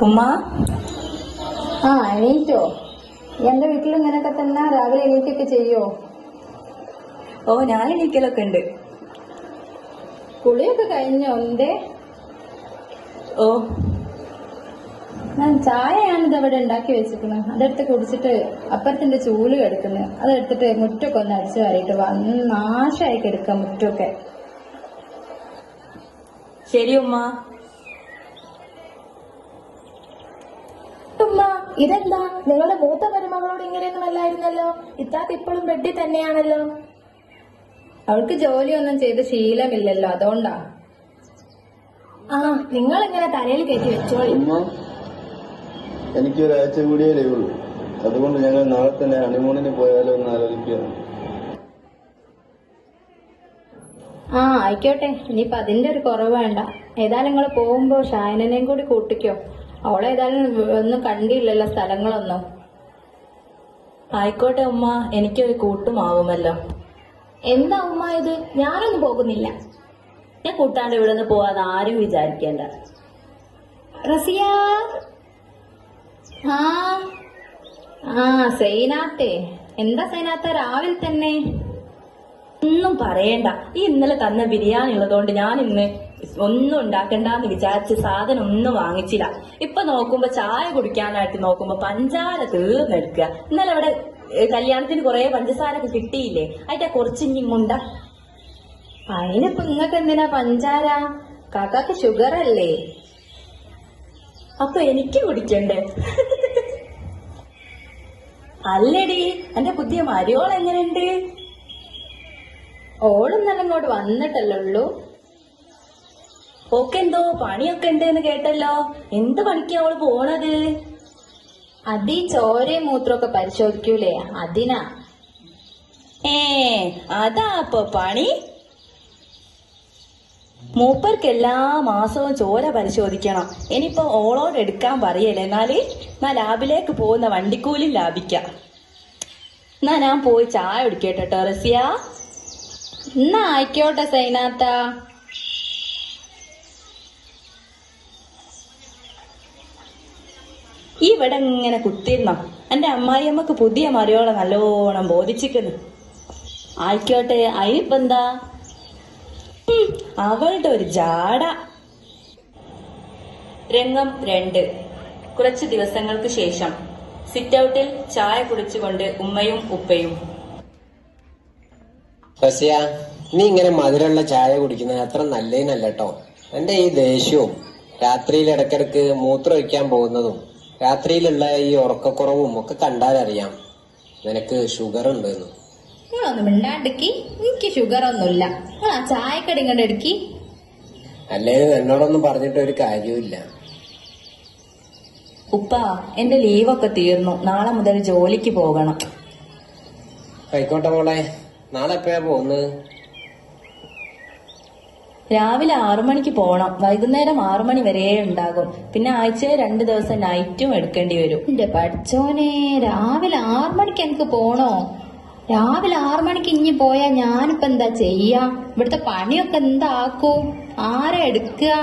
ഉമ്മ. എണീറ്റോ? എന്റെ വീട്ടിൽ ഇങ്ങനെയൊക്കെ തന്നെ രാവിലെ എണീറ്റൊക്കെ ചെയ്യോ? ഓ, ഞാൻ എണീക്കലൊക്കെ ഉണ്ട്. കുളിയൊക്കെ കഴിഞ്ഞോ? എന്തേ? ഓ, ഞാൻ ചായയാണിത് ഇവിടെ ഉണ്ടാക്കി വെച്ചിരിക്കുന്നത്. അതെടുത്ത് കുടിച്ചിട്ട് അപ്പുറത്തിന്റെ ചൂല് കിടക്കുന്നത്. അതെടുത്തിട്ട് മുറ്റൊക്കെ ഒന്ന് അടിച്ചു വാരിയിട്ട് വന്ന് നാശമായി കിടക്കാം മുറ്റൊക്കെ. ശരി ഉമ്മ. ഉമ്മ, ഇതെന്താ നിങ്ങളുടെ മൂത്ത മരുമകളോട് ഇങ്ങനെയൊന്നും അല്ലായിരുന്നല്ലോ? ഇത്താത്ത ഇപ്പോഴും ബെഡിൽ തന്നെയാണല്ലോ. അവൾക്ക് ജോലിയൊന്നും ചെയ്ത് ശീലമില്ലല്ലോ, അതുകൊണ്ടാ. നിങ്ങൾ ഇങ്ങനെ തലയിൽ കയറ്റി വെച്ചോളി. എനിക്കൊരാഴ്ച കൂടിയേ ലീവുള്ളൂ. അതുകൊണ്ട് ഞങ്ങൾ നാളെ തന്നെ ഹണിമൂണിന് പോയാലോ എന്ന് ആലോചിക്കുകയാണ്. ആയിക്കോട്ടെ. ഇനിയിപ്പൊ അതിന്റെ ഒരു കുറവ് വേണ്ട. ഏതായാലും നിങ്ങൾ പോകുമ്പോ ഷായനെയും കൂടി കൂട്ടിക്കോ. അവളേതായാലും ഒന്നും കണ്ടില്ലല്ലോ സ്ഥലങ്ങളൊന്നും. ആയിക്കോട്ടെ ഉമ്മ, എനിക്കൊരു കൂട്ടുമാവുമല്ലോ. എന്താ ഉമ്മ ഇത്? ഞാനൊന്നും പോകുന്നില്ല. ഞാൻ കൂട്ടാണ്ട് ഇവിടെ നിന്ന് പോവാതെ ആരും വിചാരിക്കേണ്ട. റസിയ, സൈനാത്തെ. എന്താ സൈനാത്ത രാവിലെ തന്നെ? ഒന്നും പറയണ്ട. ഈ ഇന്നലെ തന്ന ബിരിയാണി ഉള്ളതുകൊണ്ട് ഞാൻ ഇന്ന് ഒന്നും ഉണ്ടാക്കണ്ടെന്ന് വിചാരിച്ച് സാധനം ഒന്നും വാങ്ങിച്ചില്ല. ഇപ്പൊ നോക്കുമ്പോ ചായ കുടിക്കാനായിട്ട് നോക്കുമ്പോ പഞ്ചാര തീർന്നെടുക്കുക. ഇന്നലെ ഇവിടെ കല്യാണത്തിന് കുറെ പഞ്ചസാര ഒക്കെ കിട്ടിയില്ലേ? അതിന്റെ കുറച്ചിങ്ങുണ്ട. അതിനിപ്പോ നിങ്ങൾക്ക് എന്തിനാ പഞ്ചാര? കാക്കാക്ക് ഷുഗർ അല്ലേ? അപ്പൊ എനിക്ക് കുടിക്കണ്ടേ? അല്ലടി, എന്റെ പുതിയ മരിയോൾ എങ്ങനെയുണ്ട്? ഓളും നല്ല ഇങ്ങോട്ട് വന്നിട്ടല്ലേ ഉള്ളൂ. ഓക്കെ, എന്തോ പണിയൊക്കെ ഉണ്ട് എന്ന് കേട്ടല്ലോ. എന്ത് പണിക്കാ അവള് പോണത്? അതീ ചോരയും മൂത്രമൊക്കെ പരിശോധിക്കൂലേ, അതിനാ. അതാ അപ്പൊ പണി. മൂപ്പർക്ക് എല്ലാ മാസവും ചോര പരിശോധിക്കണം. ഇനിയിപ്പോ ഓളോട് എടുക്കാൻ പറയല്ലേ. എന്നാ ലാബിലേക്ക് പോകുന്ന വണ്ടിക്കൂലി ലാഭിക്കാം. എന്നാ ഞാൻ പോയി ചായ കുടിക്കട്ടെ റസിയ. എന്നാ ആയിക്കോട്ടെ സൈനാത്ത. ഇവിടെ ഇങ്ങനെ കുത്തിരുന്നോ? എന്റെ അമ്മായിയമ്മക്ക് പുതിയ മറിയോളെ നല്ലോണം ബോധിച്ചിക്കുന്നു. ആയിക്കോട്ടെ, അതിനിപ്പോ എന്താ? അവളുടെ ഒരു ജാട. രംഗം 2. കുറച്ചു ദിവസങ്ങൾക്ക് ശേഷം സിറ്റ് ഔട്ടിൽ ചായ കുടിച്ചുകൊണ്ട് ഉമ്മയും ഉപ്പയും. റസിയ, നീ ഇങ്ങനെ മധുരമുള്ള ചായ കുടിക്കുന്നത് അത്ര നല്ലതിനല്ല കേട്ടോ. എന്റെ ഈ ദേഷ്യവും രാത്രിയിൽ ഇടയ്ക്കിടയ്ക്ക് മൂത്രം ഒഴിക്കാൻ പോകുന്നതും രാത്രിയിലുള്ള ഈ ഉറക്കക്കുറവും ഒക്കെ കണ്ടാലറിയാം നിനക്ക് ഷുഗർ ഉണ്ടെന്ന്. നിങ്ങളൊന്നും മിണ്ടാണ്ടിക്ക്. എനിക്ക് ഷുഗർ ഒന്നുമില്ല. ചായക്കടി ഇങ്ങോട്ട് എടുക്കി. അല്ലെങ്കിൽ എന്നോടൊന്നും പറഞ്ഞിട്ട് ഒരു കാര്യമില്ല. ഉപ്പ, എന്റെ ലീവൊക്കെ തീർന്നു. നാളെ മുതൽ ജോലിക്ക് പോകണം. ആയിക്കോട്ടെ മോളെ, നാളെ എപ്പോഴാ പോകുന്നത്? രാവിലെ 6 മണിക്ക് പോണം. വൈകുന്നേരം 6 മണി വരെ ഉണ്ടാകും. പിന്നെ ആഴ്ചയിൽ 2 ദിവസം നൈറ്റും എടുക്കേണ്ടി വരും. എന്റെ പഠിച്ചോനെ, രാവിലെ 6 മണിക്ക് എനിക്ക് പോണോ? രാവിലെ 6 മണിക്ക് ഇഞ്ഞി പോയാ ഞാനിപ്പോ എന്താ ചെയ്യാ? ഇവിടുത്തെ പണിയൊക്കെ എന്താക്കൂ? ആരാ എടുക്കുക?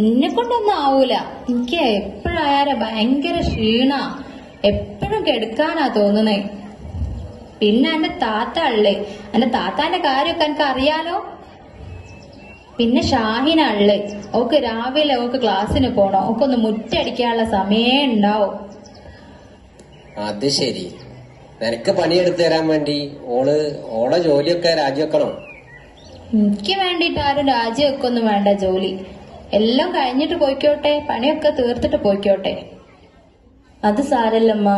എന്നെ കൊണ്ടൊന്നും ആവൂല. എനിക്ക് എപ്പോഴായാലും ഭയങ്കര ക്ഷീണ. എപ്പോഴും കെടുക്കാനാ തോന്നുന്നേ. പിന്നെ എന്റെ താത്ത ഉള്ളേ. എന്റെ താത്താന്റെ കാര്യമൊക്കെ എനിക്ക് അറിയാലോ. പിന്നെ ഷാഹിന ഉള്ളേ. ഓക്ക് രാവിലെ ഓക്ക് ക്ലാസ്സിന് പോണോ. ഓക്കൊന്ന് മുറ്റടിക്കാനുള്ള സമയേ ഉണ്ടാവും. അത് ശരി, നിനക്ക് പണിയെടുത്തു തരാൻ വേണ്ടി ഓളെ ജോലിയൊക്കെ രാജിവെക്കണോ? എനിക്ക് വേണ്ടിട്ട് ആരും രാജിവെക്കൊന്നും വേണ്ട. ജോലി എല്ലാം കഴിഞ്ഞിട്ട് പോയിക്കോട്ടെ. പണിയൊക്കെ തീർത്തിട്ട് പോയിക്കോട്ടെ. അത് സാരല്ലമ്മ,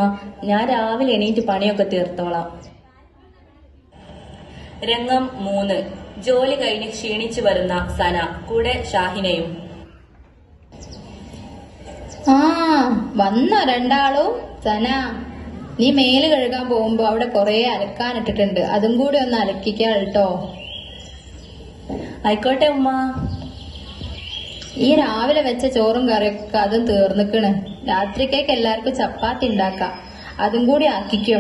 ഞാൻ രാവിലെ എണീറ്റ് പണിയൊക്കെ തീർത്തോളാം. രംഗം 3. ജോലി കഴിഞ്ഞ് ക്ഷീണിച്ചു വരുന്ന സന, കൂടെ ഷാഹിനയും. വന്നോ രണ്ടാളും? സന, നീ മേല് കഴുകാൻ പോകുമ്പോ അവിടെ കൊറേ അലക്കാനിട്ടിട്ടുണ്ട്. അതും കൂടി ഒന്ന് അലക്കിക്കാ കേട്ടോ. ആയിക്കോട്ടെ ഉമ്മ. ഈ രാവിലെ വെച്ച ചോറും കറിയൊക്കെ അതും തീർന്നിക്കണ്. രാത്രിക്കേക്ക് എല്ലാവർക്കും ചപ്പാത്തി ഉണ്ടാക്കാം. അതും കൂടി ആക്കിക്കോ.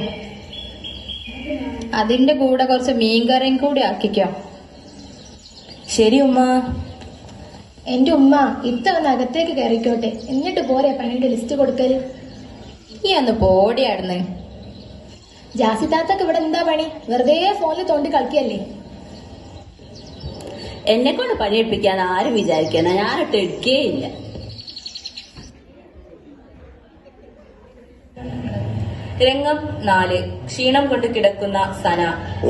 അതിന്റെ കൂടെ കുറച്ച് മീൻകറിയും കൂടി ആക്കിക്കോ. ശരി ഉമ്മ. എന്റെ ഉമ്മ ഇത്ത ഒന്ന് അകത്തേക്ക് കയറിക്കോട്ടെ, എന്നിട്ട് പോരെ പണിയുടെ ലിസ്റ്റ് കൊടുക്കല്. ഈ ഒന്ന് പോടിയാടുന്ന്. ജാസി താത്തക്ക് ഇവിടെ എന്താ പണി? വെറുതെ ഫോണിൽ തോണ്ടി കളിക്കല്ലേ? എന്നെ കൊണ്ട് പണിയെടുപ്പിക്കാൻ ആരും വിചാരിക്കാനാ, ഞാനിട്ട് എടുക്കേയില്ല. രംഗം 4. ക്ഷീണം കൊണ്ട് കിടക്കുന്ന സന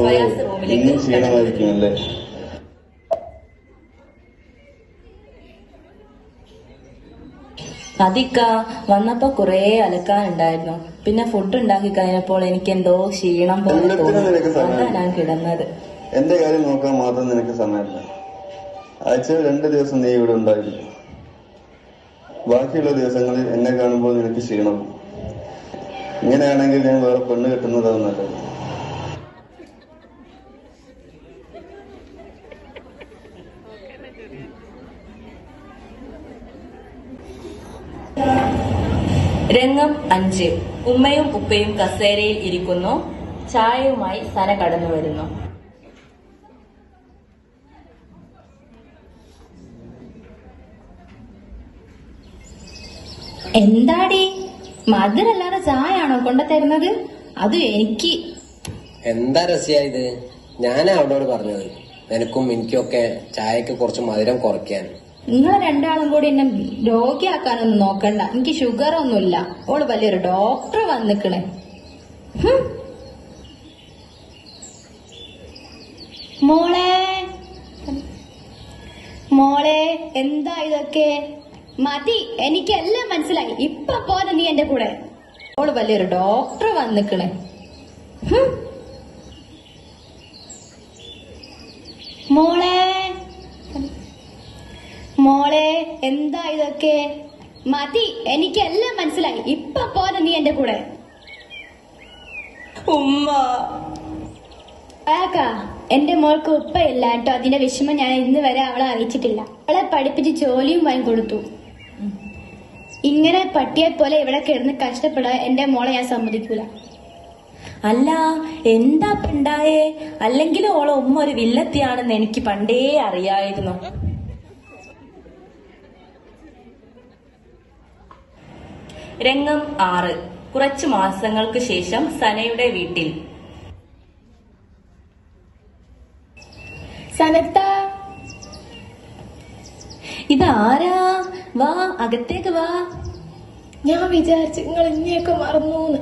ഫയാസ് റൂമിലേക്ക് ഇന്നും ക്ഷീണമായിരിക്കുമല്ലേ? അതിക്ക വന്നപ്പോ കുറെ അലക്കാനുണ്ടായിരുന്നു. പിന്നെ ഫുഡ് ഉണ്ടാക്കി കഴിഞ്ഞപ്പോൾ എനിക്ക് എന്തോ ക്ഷീണം പോലെ എല്ലാത്തിനും നിനക്ക് തോന്നി. സമയമില്ല. അതാ ഞാൻ കിടന്നത്. എന്റെ കാര്യം നോക്കാൻ മാത്രം നിനക്ക് സമയമില്ല. ആഴ്ചയിൽ 2 ദിവസം നീ ഇവിടെ ഉണ്ടായിരിക്കും. ബാക്കിയുള്ള ദിവസങ്ങളിൽ എന്നെ കാണുമ്പോൾ നിനക്ക് ക്ഷീണം. ഇങ്ങനെയാണെങ്കിൽ ഞാൻ വേറെ പെണ്ണ് കെട്ടുന്നതാവും നല്ലത്. രംഗം 5. ഉമ്മയും ഉപ്പയും കസേരയിൽ ഇരിക്കുന്നു. ചായയുമായി സന കടന്നു വരുന്നു. എന്താടി മധുരല്ലാതെ ചായ ആണോ കൊണ്ടുതരുന്നത്? അതും എനിക്ക്. എന്താ രസ്യ ഇത്? ഞാനാ അവളോട് പറഞ്ഞത് നിനക്കും എനിക്കൊക്കെ ചായക്ക് കുറച്ച് മധുരം കുറയ്ക്കാൻ. നിങ്ങൾ രണ്ടാളും കൂടി എന്നെ രോഗിയാക്കാനൊന്നും നോക്കണ്ട. എനിക്ക് ഷുഗർ ഒന്നുമില്ല. ഓള് വലിയൊരു ഡോക്ടർ വന്നിക്കണേ. മോളെ മോളെ എന്താ ഇതൊക്കെ? മതി, എനിക്കെല്ലാം മനസ്സിലായി. ഇപ്പൊ പോലെ നീ എന്റെ കൂടെ. ഓള് വലിയൊരു ഡോക്ടർ വന്നിക്കണേ. മോളെ മോളെ എന്താ ഇതൊക്കെ? മതി, എനിക്കെല്ലാം മനസ്സിലായി. ഇപ്പൊ പോലെ നീ എന്റെ കൂടെ. ഉമ്മ ആക്കാ, എന്റെ മോൾക്ക് ഉപ്പയില്ല കേട്ടോ. അതിന്റെ വിഷമം ഞാൻ ഇന്ന് വരെ അവളെ അറിയിച്ചിട്ടില്ല. അവളെ പഠിപ്പിച്ച് ജോലിയും വാങ്ങി കൊടുത്തു. ഇങ്ങനെ പട്ടിയെ പോലെ ഇവിടെ കിടന്ന് കഷ്ടപ്പെടാൻ എന്റെ മോളെ ഞാൻ സമ്മതിക്കൂല. അല്ല, എന്താ ഉണ്ടായേ? അല്ലെങ്കിൽ ഓളെ ഉമ്മ ഒരു വില്ലത്തിയാണെന്ന് എനിക്ക് പണ്ടേ അറിയായിരുന്നു. രംഗം 6. കുറച്ചു മാസങ്ങൾക്ക് ശേഷം സനയുടെ വീട്ടിൽ. സനത്ത, ഇതാരാ? വാ, അകത്തേക്ക് വാ. ഞാൻ വിചാരിച്ചു നിങ്ങൾ ഇന്നെയൊക്കെ മറന്നൂന്ന്.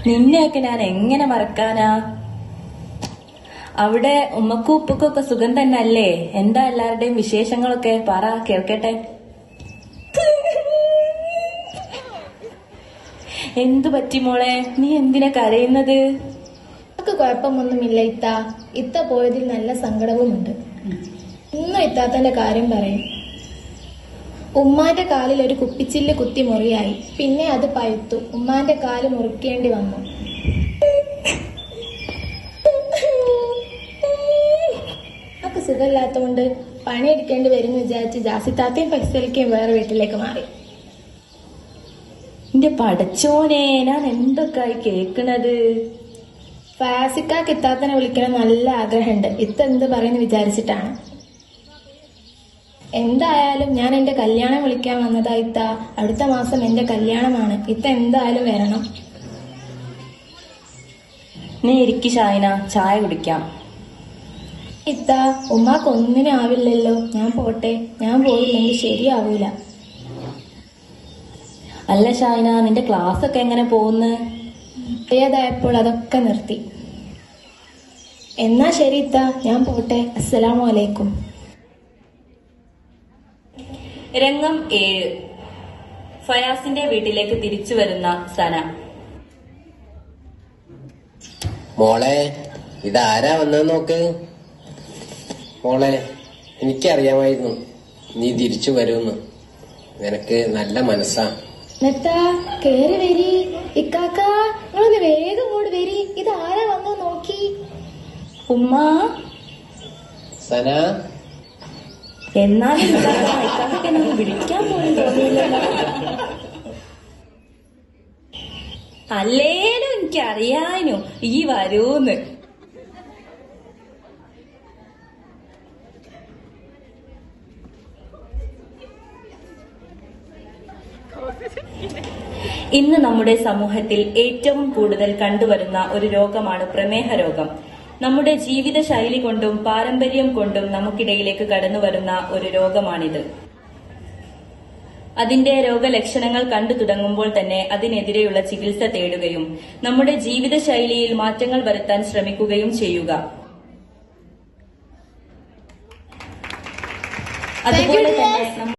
നിന്നെയൊക്കെ ഞാൻ എങ്ങനെ മറക്കാനാ? അവിടെ ഉമ്മക്കും ഉപ്പക്കും ഒക്കെ സുഖം തന്നെ അല്ലേ? എന്താ എല്ലാവരുടെയും വിശേഷങ്ങളൊക്കെ പറ, കേൾക്കട്ടെ. എന്തു പറ്റി മോളെ? നീ എന്തിനാ കരയുന്നത്? നമുക്ക് കുഴപ്പമൊന്നുമില്ല ഇത്ത. ഇത്ത പോയതിൽ നല്ല സങ്കടവുമുണ്ട്. ഇന്നും ഇത്താത്തന്റെ കാര്യം പറയും. ഉമ്മാന്റെ കാലിൽ ഒരു കുപ്പിച്ചില്ല് കുത്തി മുറിയായി. പിന്നെ അത് പഴുത്തു. ഉമ്മാന്റെ കാല് മുറിക്കേണ്ടി വന്നു. നമുക്ക് സുഖമില്ലാത്തതുകൊണ്ട് പണിയെടുക്കേണ്ടി വരും വിചാരിച്ച് ജാസിത്താത്തയും ഫൈസലിക്കയും വേറെ വീട്ടിലേക്ക് മാറി. എന്റെ പടച്ചോനെ, ഞാൻ എന്തൊക്കെയായി കേക്കണത്? ഫാസിക്കാക്ക് ഇത്താത്തനെ വിളിക്കണം നല്ല ആഗ്രഹമുണ്ട്. ഇത്ത എന്ത് പറയുന്നു വിചാരിച്ചിട്ടാണ്. എന്തായാലും ഞാൻ എന്റെ കല്യാണം വിളിക്കാൻ വന്നതാ ഇത്ത. അടുത്ത മാസം എന്റെ കല്യാണമാണ്. ഇത്ത എന്തായാലും വരണം. നീ ഇരിക്ക് ഷാഹിന, ചായ കുടിക്കാം. ഇത്ത, ഉമ്മാക്ക് ഒന്നിനും ആവില്ലല്ലോ. ഞാൻ പോട്ടെ. ഞാൻ പോയില്ലെങ്കിൽ ശരിയാവൂല. അല്ല ഷാഹിന, നിന്റെ ക്ലാസ് ഒക്കെ എങ്ങനെ പോകുന്നു? ഏതായപ്പോൾ അതൊക്കെ നിർത്തി. എന്നാ ശരി ഇത്ത, ഞാൻ പോട്ടെ. അസ്സലാമു അലൈക്കും. രംഗം 7. ഫയാസിന്റെ വീട്ടിലേക്ക് തിരിച്ചു വരുന്ന സന. മോളെ, ഇതാരാ വന്നെന്ന് നോക്ക്. മോളെ, എനിക്കറിയാമായിരുന്നു നീ തിരിച്ചു വരുമെന്ന്. നിനക്ക് നല്ല മനസ്സാ. നെത്താ, കേറി വരി. ഇക്കാക്ക, നിങ്ങളൊന്ന് വേഗം ഇങ്ങോട്ട് വരി. ഇതാരാ വന്നു നോക്കി. ഉമ്മ, സന, എന്നാലും ഇക്കാക്കൊക്കെ എന്നെ വിളിക്കാൻ പോലും തോന്നിയില്ലല്ലോ. അല്ലേലും എനിക്കറിയാനു ഈ വരൂന്ന്. ഇന്ന് നമ്മുടെ സമൂഹത്തിൽ ഏറ്റവും കൂടുതൽ കണ്ടുവരുന്ന ഒരു രോഗമാണ് പ്രമേഹ രോഗം. നമ്മുടെ ജീവിതശൈലി കൊണ്ടും പാരമ്പര്യം കൊണ്ടും നമുക്കിടയിലേക്ക് കടന്നുവരുന്ന ഒരു രോഗമാണിത്. അതിന്റെ രോഗലക്ഷണങ്ങൾ കണ്ടു തുടങ്ങുമ്പോൾ തന്നെ അതിനെതിരെയുള്ള ചികിത്സ തേടുകയും നമ്മുടെ ജീവിതശൈലിയിൽ മാറ്റങ്ങൾ വരുത്താൻ ശ്രമിക്കുകയും ചെയ്യുക. അതുപോലെ തന്നെ